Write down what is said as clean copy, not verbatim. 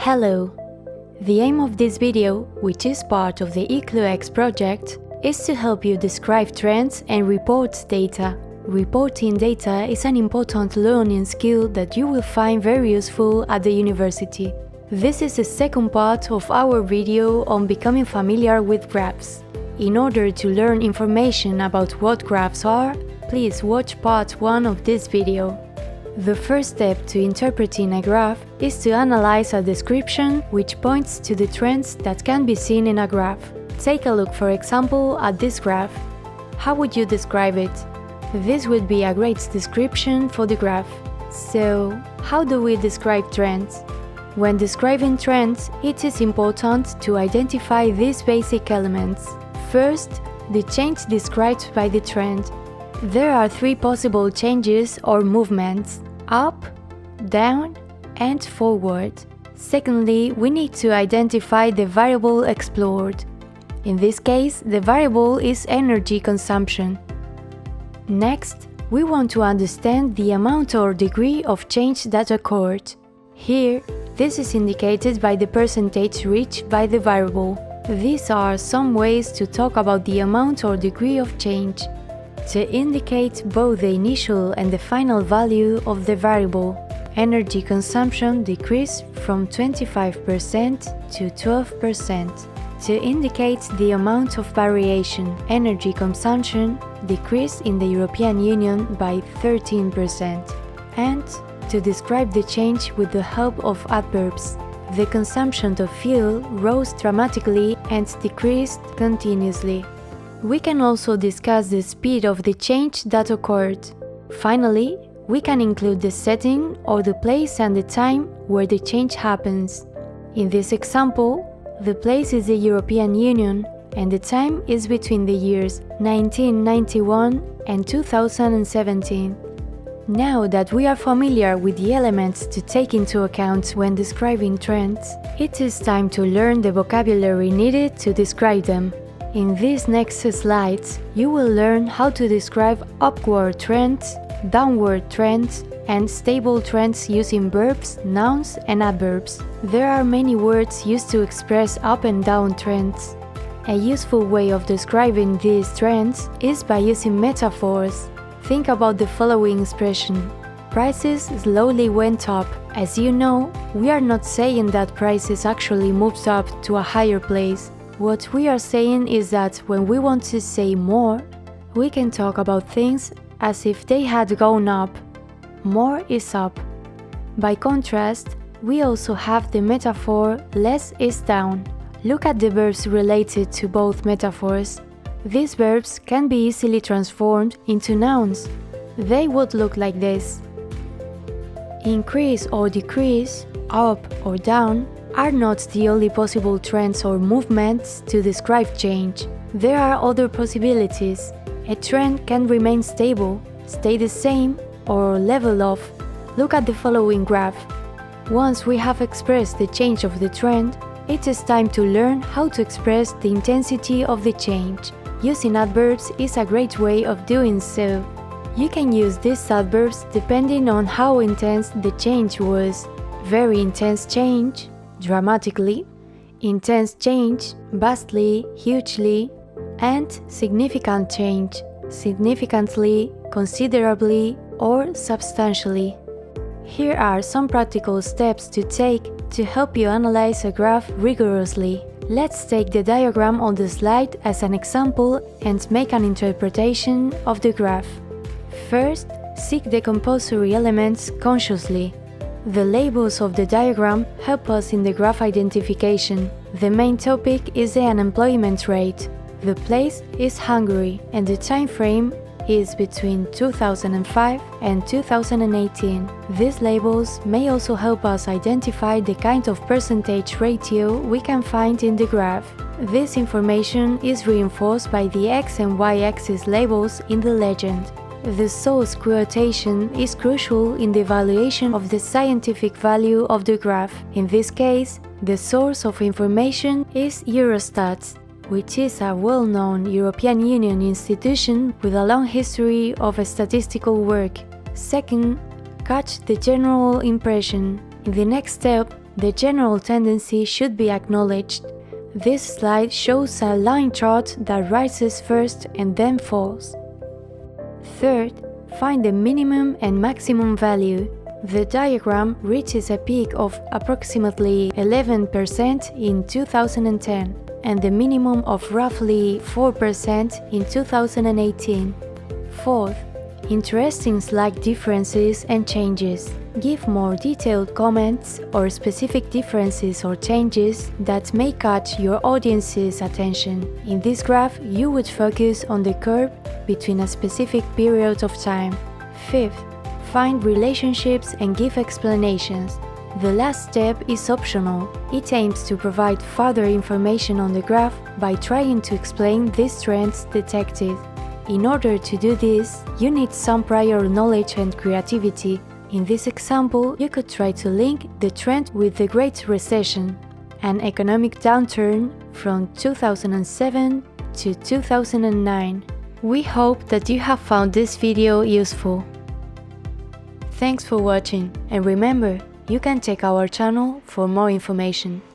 Hello! The aim of this video, which is part of the ECLUX project, is to help you describe trends and report data. Reporting data is an important learning skill that you will find very useful at the university. This is the second part of our video on becoming familiar with graphs. In order to learn information about what graphs are, please watch part 1 of this video. The first step to interpreting a graph is to analyze a description which points to the trends that can be seen in a graph. Take a look, for example, at this graph. How would you describe it? This would be a great description for the graph. So, how do we describe trends? When describing trends, it is important to identify these basic elements. First, the change described by the trend. There are 3 possible changes or movements: up, down, and forward. Secondly, we need to identify the variable explored. In this case, the variable is energy consumption. Next, we want to understand the amount or degree of change that occurred. Here, this is indicated by the percentage reached by the variable. These are some ways to talk about the amount or degree of change. To indicate both the initial and the final value of the variable, energy consumption decreased from 25% to 12%. To indicate the amount of variation, energy consumption decreased in the European Union by 13%. And to describe the change with the help of adverbs, the consumption of fuel rose dramatically and decreased continuously. We can also discuss the speed of the change that occurred. Finally, we can include the setting or the place and the time where the change happens. In this example, the place is the European Union and the time is between the years 1991 and 2017. Now that we are familiar with the elements to take into account when describing trends, it is time to learn the vocabulary needed to describe them. In these next slides, you will learn how to describe upward trends, downward trends, and stable trends using verbs, nouns, and adverbs. There are many words used to express up and down trends. A useful way of describing these trends is by using metaphors. Think about the following expression: prices slowly went up. As you know, we are not saying that prices actually moved up to a higher place. What we are saying is that when we want to say more, we can talk about things as if they had gone up. More is up. By contrast, we also have the metaphor less is down. Look at the verbs related to both metaphors. These verbs can be easily transformed into nouns. They would look like this. Increase or decrease, up or down, are not the only possible trends or movements to describe change. There are other possibilities. A trend can remain stable, stay the same, or level off. Look at the following graph. Once we have expressed the change of the trend, it is time to learn how to express the intensity of the change. Using adverbs is a great way of doing so. You can use these adverbs depending on how intense the change was. Very intense change, dramatically, intense change, vastly, hugely, and significant change, significantly, considerably, or substantially. Here are some practical steps to take to help you analyze a graph rigorously. Let's take the diagram on the slide as an example and make an interpretation of the graph. First, seek the compulsory elements consciously. The labels of the diagram help us in the graph identification. The main topic is the unemployment rate. The place is Hungary and the time frame is between 2005 and 2018. These labels may also help us identify the kind of percentage ratio we can find in the graph. This information is reinforced by the X and Y axis labels in the legend. The source quotation is crucial in the evaluation of the scientific value of the graph. In this case, the source of information is Eurostat, which is a well-known European Union institution with a long history of statistical work. Second, catch the general impression. In the next step, The general tendency should be acknowledged. This slide shows a line chart that rises first and then falls. Third, find the minimum and maximum value. The diagram reaches a peak of approximately 11% in 2010 and the minimum of roughly 4% in 2018. Fourth, interesting slide differences and changes. Give more detailed comments or specific differences or changes that may catch your audience's attention. In this graph, you would focus on the curve between a specific period of time. Fifth, find relationships and give explanations. The last step is optional. It aims to provide further information on the graph by trying to explain these trends detected. In order to do this, you need some prior knowledge and creativity. In this example, you could try to link the trend with the Great Recession, an economic downturn from 2007 to 2009. We hope that you have found this video useful. Thanks for watching, and remember, you can check our channel for more information.